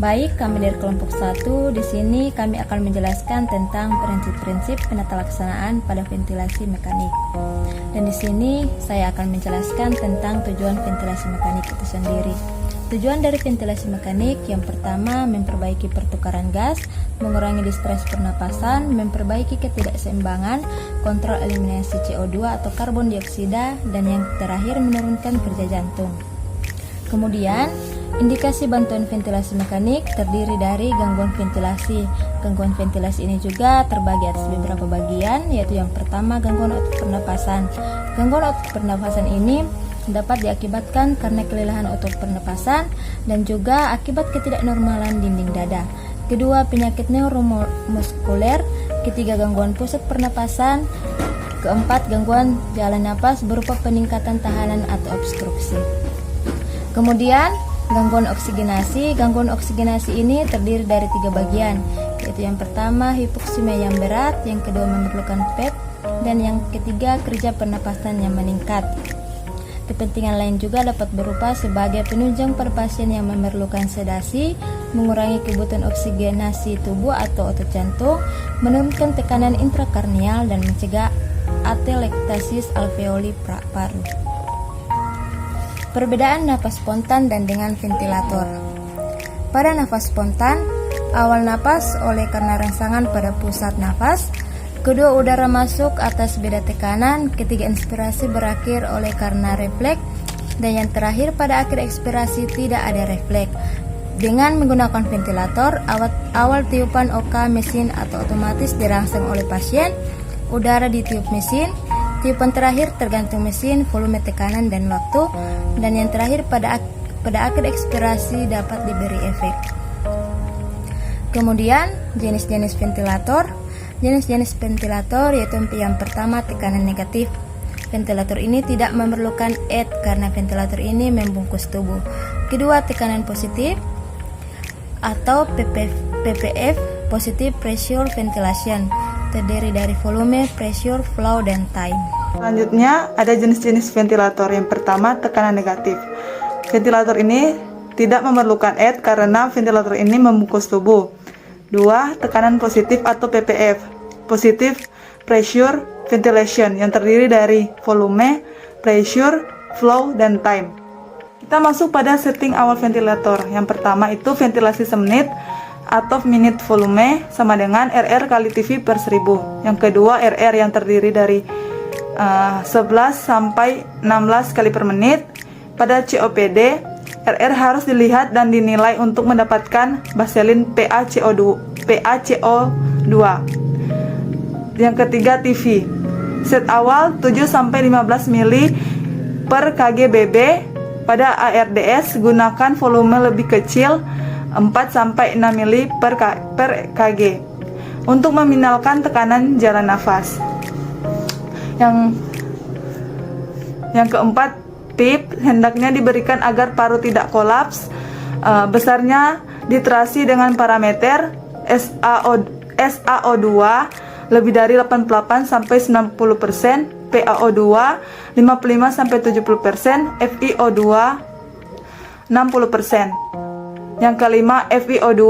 Baik, kami dari kelompok 1. Di sini kami akan menjelaskan tentang prinsip-prinsip penata laksanaan pada ventilasi mekanik. Dan di sini saya akan menjelaskan tentang tujuan ventilasi mekanik itu sendiri. Tujuan dari ventilasi mekanik yang pertama memperbaiki pertukaran gas, mengurangi distres pernapasan, memperbaiki ketidakseimbangan, kontrol eliminasi CO2 atau karbon dioksida, dan yang terakhir menurunkan kerja jantung. Kemudian, indikasi bantuan ventilasi mekanik terdiri dari gangguan ventilasi. Gangguan ventilasi ini juga terbagi atas beberapa bagian, yaitu yang pertama gangguan otot pernapasan. Gangguan otot pernapasan ini dapat diakibatkan karena kelelahan otot pernapasan dan juga akibat ketidaknormalan dinding dada. Kedua, penyakit neuromuskuler. Ketiga, gangguan pusat pernapasan. Keempat, gangguan jalan napas berupa peningkatan tahanan atau obstruksi. Kemudian, gangguan oksigenasi. Gangguan oksigenasi ini terdiri dari 3 bagian, yaitu yang pertama hipoksimia yang berat, yang kedua memerlukan PEP, dan yang ketiga kerja pernapasan yang meningkat. Kepentingan lain juga dapat berupa sebagai penunjang pada pasien yang memerlukan sedasi, mengurangi kebutuhan oksigenasi tubuh atau otot jantung, menurunkan tekanan intrakarnial, dan mencegah atelektasis alveoli paru. Perbedaan nafas spontan dan dengan ventilator. Pada nafas spontan, awal nafas oleh karena rangsangan pada pusat nafas, kedua udara masuk atas beda tekanan, ketiga inspirasi berakhir oleh karena refleks, dan yang terakhir pada akhir ekspirasi tidak ada refleks. Dengan menggunakan ventilator, awal tiupan OK mesin atau otomatis dirangsang oleh pasien, udara ditiup mesin, tiupan terakhir tergantung mesin, volume tekanan dan waktu, dan yang terakhir pada akhir ekspirasi dapat diberi efek. Kemudian jenis-jenis ventilator. Jenis-jenis ventilator yaitu yang pertama tekanan negatif. Ventilator ini tidak memerlukan ED karena ventilator ini membungkus tubuh. Kedua, tekanan positif atau PPF, positive pressure ventilation, terdiri dari volume, pressure, flow, dan time. Selanjutnya ada jenis-jenis ventilator. Yang pertama tekanan negatif. Ventilator ini tidak memerlukan ED karena ventilator ini membungkus tubuh. 2. Tekanan positif atau PPF, positive pressure ventilation, yang terdiri dari volume, pressure, flow, dan time. Kita masuk pada setting awal ventilator. Yang pertama itu ventilasi semenit atau minute volume sama dengan RR kali TV per 1000. Yang kedua RR yang terdiri dari 11 sampai 16 kali per menit. Pada COPD, RR harus dilihat dan dinilai untuk mendapatkan baselin PaCO2. Yang ketiga TV. Set awal 7 sampai 15 mili per kgBB. Pada ARDS gunakan volume lebih kecil 4 sampai 6 mili per kg untuk meminimaliskan tekanan jalan nafas. Yang keempat, PIP hendaknya diberikan agar paru tidak kolaps. Besarnya diterasi dengan parameter SaO2 lebih dari 88 sampai 90%, PaO2 55 sampai 70%, FiO2 60%. Yang kelima, FiO2.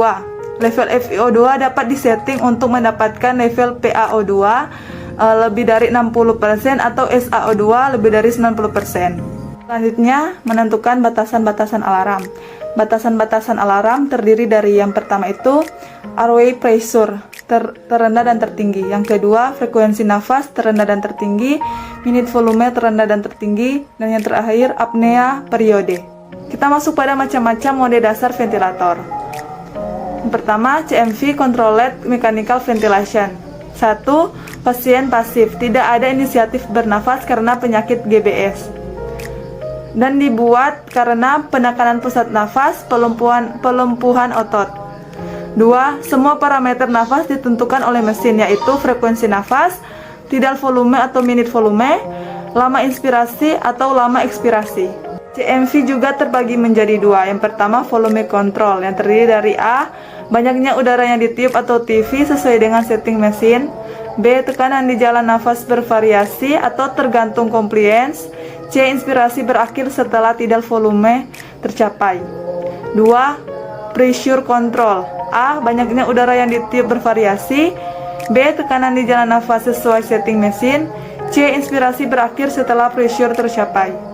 Level FiO2 dapat disetting untuk mendapatkan level PaO2 lebih dari 60% atau SaO2 lebih dari 90%. Selanjutnya, menentukan batasan-batasan alarm. Batasan-batasan alarm terdiri dari yang pertama itu airway pressure terendah dan tertinggi. Yang kedua, frekuensi nafas terendah dan tertinggi, minute volume terendah dan tertinggi, dan yang terakhir apnea periode. Kita masuk pada macam-macam mode dasar ventilator. Yang pertama, CMV Controlled Mechanical Ventilation. 1. Pasien pasif, tidak ada inisiatif bernafas karena penyakit GBS, dan dibuat karena penekanan pusat nafas, pelumpuhan otot. 2. Semua parameter nafas ditentukan oleh mesin, yaitu frekuensi nafas, tidal volume atau minute volume, lama inspirasi atau lama ekspirasi. CMV juga terbagi menjadi 2. Yang pertama, volume control, yang terdiri dari A. Banyaknya udara yang ditiup atau TV sesuai dengan setting mesin. B. Tekanan di jalan nafas bervariasi atau tergantung compliance. C. Inspirasi berakhir setelah tidal volume tercapai. 2. pressure control. A. Banyaknya udara yang ditiup bervariasi. B. Tekanan di jalan nafas sesuai setting mesin. C. Inspirasi berakhir setelah pressure tercapai.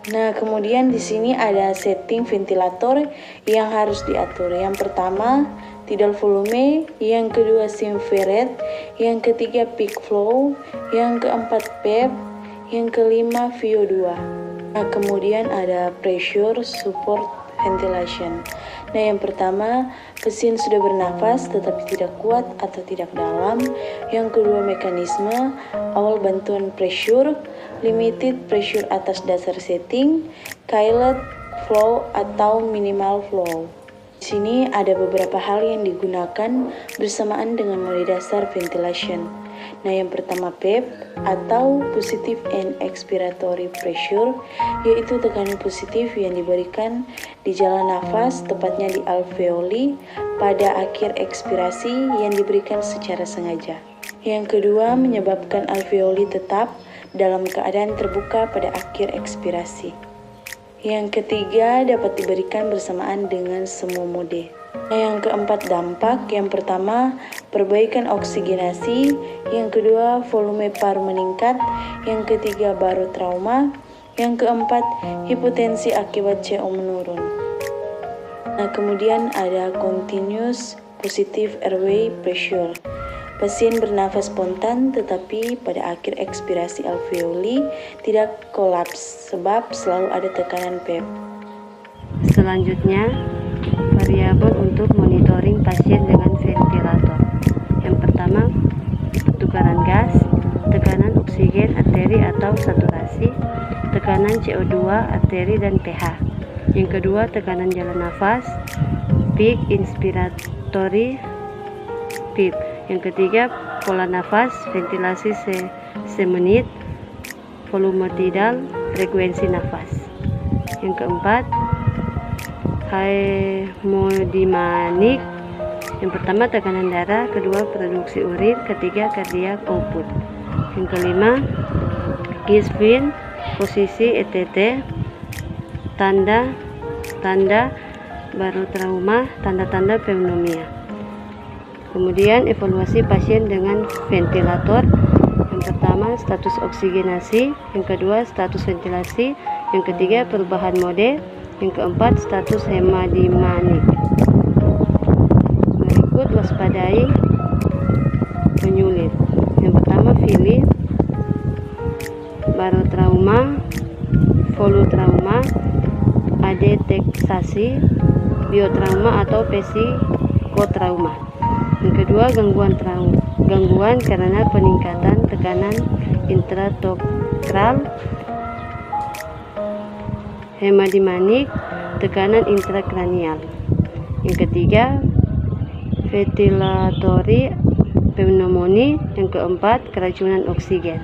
Nah, kemudian di sini ada setting ventilator yang harus diatur. Yang pertama, tidal volume, yang kedua simfy rate, yang ketiga peak flow, yang keempat PEP, yang kelima VO2. Nah, kemudian ada pressure support ventilation. Nah, yang pertama, pasien sudah bernafas tetapi tidak kuat atau tidak dalam. Yang kedua, mekanisme awal bantuan pressure, limited pressure atas dasar setting, pilot flow atau minimal flow. Di sini ada beberapa hal yang digunakan bersamaan dengan mode dasar ventilation. Nah, yang pertama PEP atau positive and expiratory pressure, yaitu tekanan positif yang diberikan di jalan nafas, tepatnya di alveoli, pada akhir ekspirasi yang diberikan secara sengaja. Yang kedua, menyebabkan alveoli tetap dalam keadaan terbuka pada akhir ekspirasi. Yang ketiga, dapat diberikan bersamaan dengan semua mode. Yang keempat, dampak. Yang pertama, perbaikan oksigenasi. Yang kedua, volume paru meningkat. Yang ketiga, baru trauma. Yang keempat, hipotensi akibat CO menurun. Nah, kemudian ada continuous positive airway pressure. Pasien bernafas spontan tetapi pada akhir ekspirasi alveoli tidak kolaps sebab selalu ada tekanan PEP. Selanjutnya, variabel untuk monitoring pasien dengan ventilator. Yang pertama, pertukaran gas, tekanan oksigen arteri atau saturasi, tekanan CO2 arteri dan pH. Yang kedua, tekanan jalan nafas, peak inspiratory PIP. Yang ketiga, pola nafas, ventilasi semenit, volume tidal, frekuensi nafas. Yang keempat, hemodinamik. Yang pertama, tekanan darah, kedua, produksi urin, ketiga, cardiac output. Yang kelima, Gisvin, posisi ETT, tanda baru trauma, tanda-tanda pneumonia. Kemudian evaluasi pasien dengan ventilator. Yang pertama, status oksigenasi. Yang kedua, status ventilasi. Yang ketiga, perubahan mode. Yang keempat, status hemodinamik. Berikut waspadai penyulit. Yang pertama, fili, barotrauma, volutrauma, adeteksasi, biotrauma atau psikotrauma. Yang kedua, gangguan karena peningkatan tekanan intratokral, hemodinamik, tekanan intrakranial. Yang ketiga, ventilatory pneumonia. Yang keempat, keracunan oksigen.